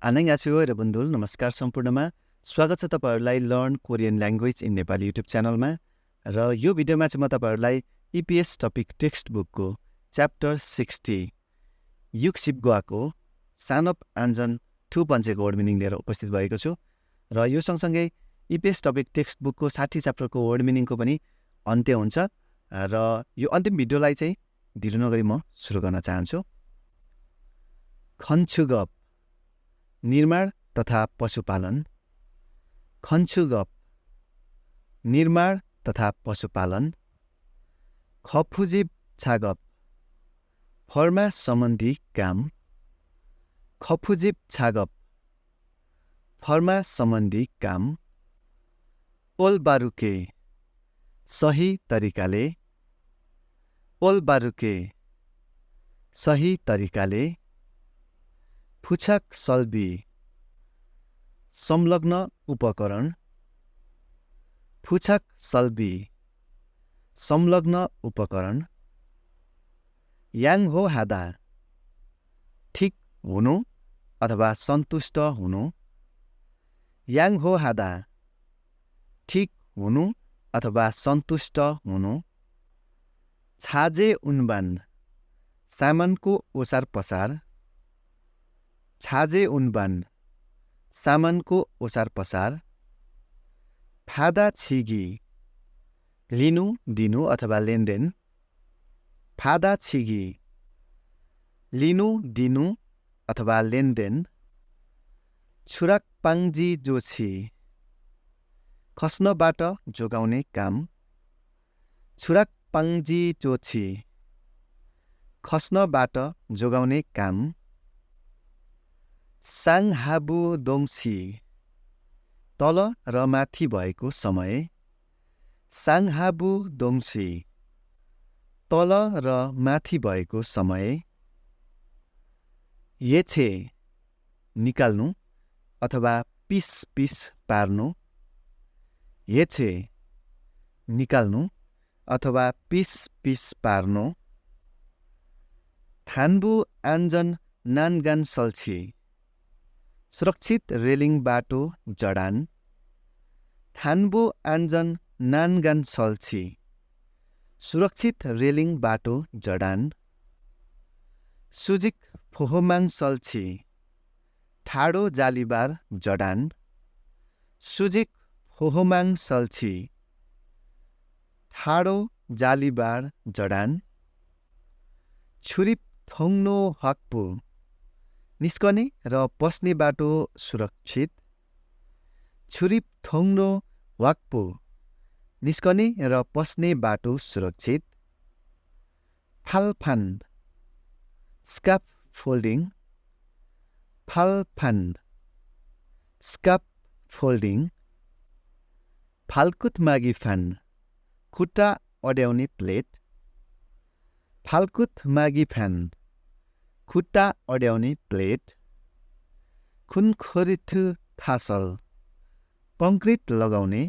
안녕하세요 여러분들 नमस्कार सम्पूर्णमा स्वागत छ तपाईहरुलाई learn Korean language in Nepali YouTube च्यानलमा र यो भिडियोमा चाहिँ म तपाईहरुलाई EPS टपिक टेक्स्ट बुकको च्याप्टर 60 युक्सिप गोआको सानप आन्जन ठु पञ्चेको वर्ड मिनिङ लिएर उपस्थित भएको छु र यो सँगसँगै EPS टपिक टेक्स्ट बुकको 60 च्याप्टरको वर्ड मिनिङको पनि अन्त्य हुन्छ र यो अन्तिम भिडियोलाई चाहिँ ढिलो नगरी म सुरु गर्न चाहन्छु। खन्छुगप निर्माण तथा पशुपालन। खन्छुगप निर्माण तथा पशुपालन। खफुजिब छागप फर्मा सम्बन्धी काम। खफुजिब छागप फर्मा सम्बन्धी काम। ओलबारुके सही तरिकाले। ओलबारुके सही तरिकाले। फुछाक सल्बी संलग्न उपकरण। फुछाक सल्बी संलग्न उपकरण। याङ हो हादा ठिक हुनु अथवा सन्तुष्ट हुनु। याङ हो हादा ठिक हुनु अथवा सन्तुष्ट हुनु। छाजे उन्बान सामानको ओसार पसार। छाजे उन्बान सामानको ओसार पसार। फादा छिगी लिनु दिनु अथवा लेनदेन। फादा छिगी लिनु दिनु अथवा लेनदेन। छुराक पाङ्जी जोछि खस्नबाट जोगाउने काम। छुराक पाङ्जी जोछि खस्नबाट जोगाउने काम। साङहाबु दोङसी तल र माथि भएको समय। साङहाबु दोङसी तल र माथि भएको समय। येछे निकाल्नु अथवा पिस पिस पार्नु। येछे निकाल्नु अथवा पिस पिस पार्नु। थान्बु आन्जन नानगान सल्छी सुरक्षित रेलिङ बाटो जडान। थान्बु आन्जन नानगान सल्छी सुरक्षित रेलिङ बाटो जडान। सुजिक फोहोमाङ सल्छी ठाडो जालीबार जडान। सुजिक फोहोमाङ सल्छी ठाडो जालीबार जडान। छुरिप थोङ्नो हक्पु निस्कने र पस्ने बाटो सुरक्षित। छुरिप थोङ्नो वाक्पु निस्कने र पस्ने बाटो सुरक्षित। फालफान स्काफ फोल्डिङ। फालफान स्काफ फोल्डिङ। फाल्कुत मागी फान खुट्टा अड्याउने प्लेट। फाल्कुत मागी फ्यान खुट्टा अड्याउने प्लेट। खुनखोरिथु थासल कङ्क्रिट लगाउने।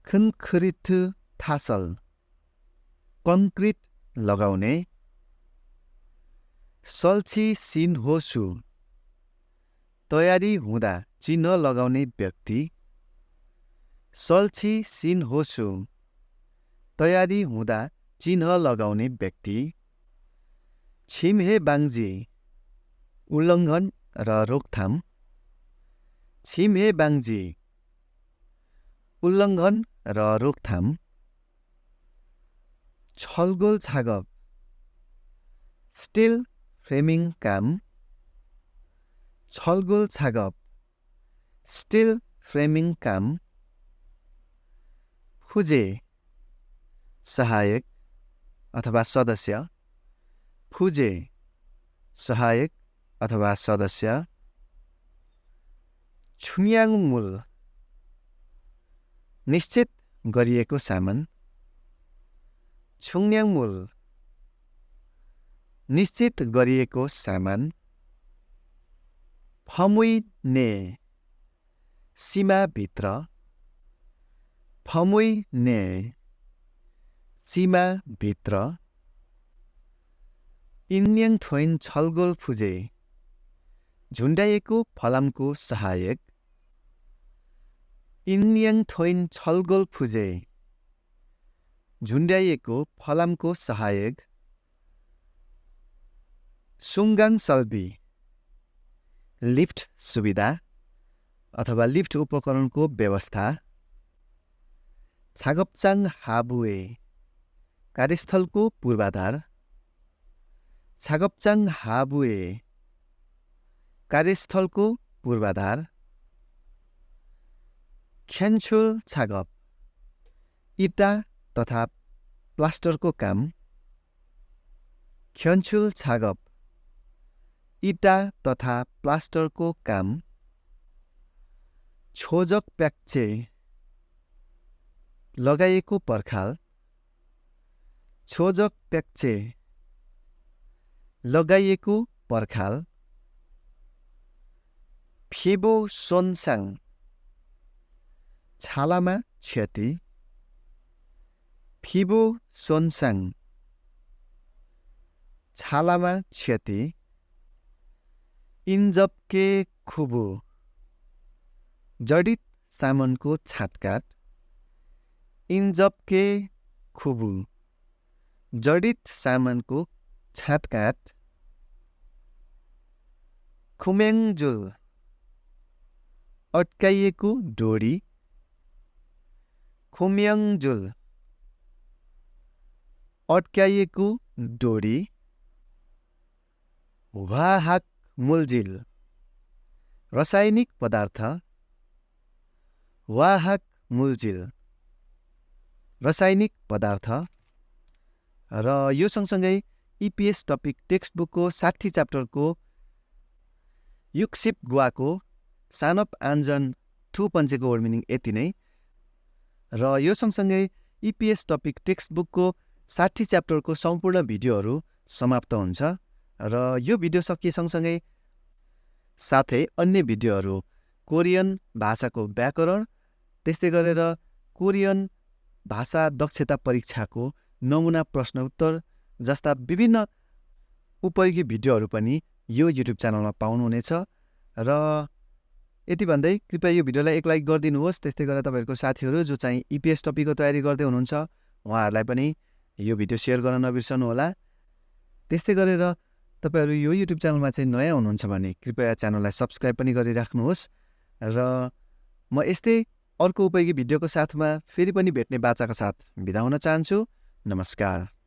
खुनखोरिथु थासल कङ्क्रिट लगाउने। सल्छी सिन होसु तयारी हुँदा चिन्ह लगाउने व्यक्ति। सल्छी सिन होसु तयारी हुँदा चिन्ह लगाउने व्यक्ति। छिमहे बाङ्जी उल्लङ्घन र रोकथाम। छिमहे बाङ्जी उल्लङ्घन र रोकथाम। छलगोल छागप स्टिल फ्रेमिङ काम। छलगोल छागप स्टिल फ्रेमिङ काम। फुजे सहायक अथवा सदस्य। फुजे सहायक अथवा सदस्य। छुन्याङमुल निश्चित गरिएको सामान। छुन्याङमुल निश्चित गरिएको सामान। फमुइ ने सीमाभित्र। फमुइ ने सीमाभित्र। इन्याङ थोइन छलगोल फुजे झुन्डाइएको फलामको सहायक इन्याङ थोइन छलगोल फुजे झुन्डाइएको फलामको सहायक सुङ्गाङ सल्बी लिफ्ट सुविधा अथवा लिफ्ट उपकरणको व्यवस्था छागप्चाङ हाबुए कार्यस्थलको पूर्वाधार छागप्चाङ हाबुए कार्यस्थलको पूर्वाधार ख्यान्छुल छागप इटा तथा प्लास्टरको काम ख्यान्छुल छागप इटा तथा प्लास्टरको काम छोजक प्याक्चे लगाइएको पर्खाल छोजक प्याक्चे लगाइएको पर्खाल फिबो सोनसाङ छालामा क्षति फिबो सोनसाङ छालामा क्षति इन्जपके खुबु जडित सामानको छाटकाट इन्जपके खुबु जडित सामानको छाटकाट खुमेङजुल अड्काइएको डोरी खुम्याङजुल अड्काइएको डोरी वाहाक मुल्जिल रासायनिक पदार्थ वाहाक मुल्जिल रासायनिक पदार्थ र यो सँगसँगै EPS टपिक टेक्स्ट बुकको 60 च्याप्टरको युक्सिप गुवाको सानप आन्जन थु पञ्चेको वर्ड मिनिङ यति नै र यो सँगसँगै EPS टपिक टेक्स्ट बुकको 60 च्याप्टरको सम्पूर्ण भिडियोहरू समाप्त हुन्छ र यो भिडियो सकिए सँगसँगै साथै अन्य भिडियोहरू कोरियन भाषाको व्याकरण त्यस्तै गरेर कोरियन भाषा दक्षता परीक्षाको नमुना प्रश्न उत्तर जस्ता विभिन्न उपयोगी भिडियोहरू पनि यो युट्युब च्यानलमा पाउनुहुनेछ र यति भन्दै कृपया यो भिडियोलाई एक लाइक गरिदिनुहोस्। त्यस्तै गरेर तपाईँहरूको साथीहरू जो चाहिँ EPS टपिकको तयारी गर्दै हुनुहुन्छ उहाँहरूलाई पनि यो भिडियो सेयर गर्न नबिर्सनुहोला। त्यस्तै गरेर तपाईँहरू यो युट्युब च्यानलमा चाहिँ नयाँ हुनुहुन्छ भने कृपया च्यानललाई सब्सक्राइब पनि गरिराख्नुहोस् र म यस्तै अर्को उपयोगी भिडियोको साथमा फेरि पनि भेट्ने बाचाको साथ बिदा हुन चाहन्छु। नमस्कार।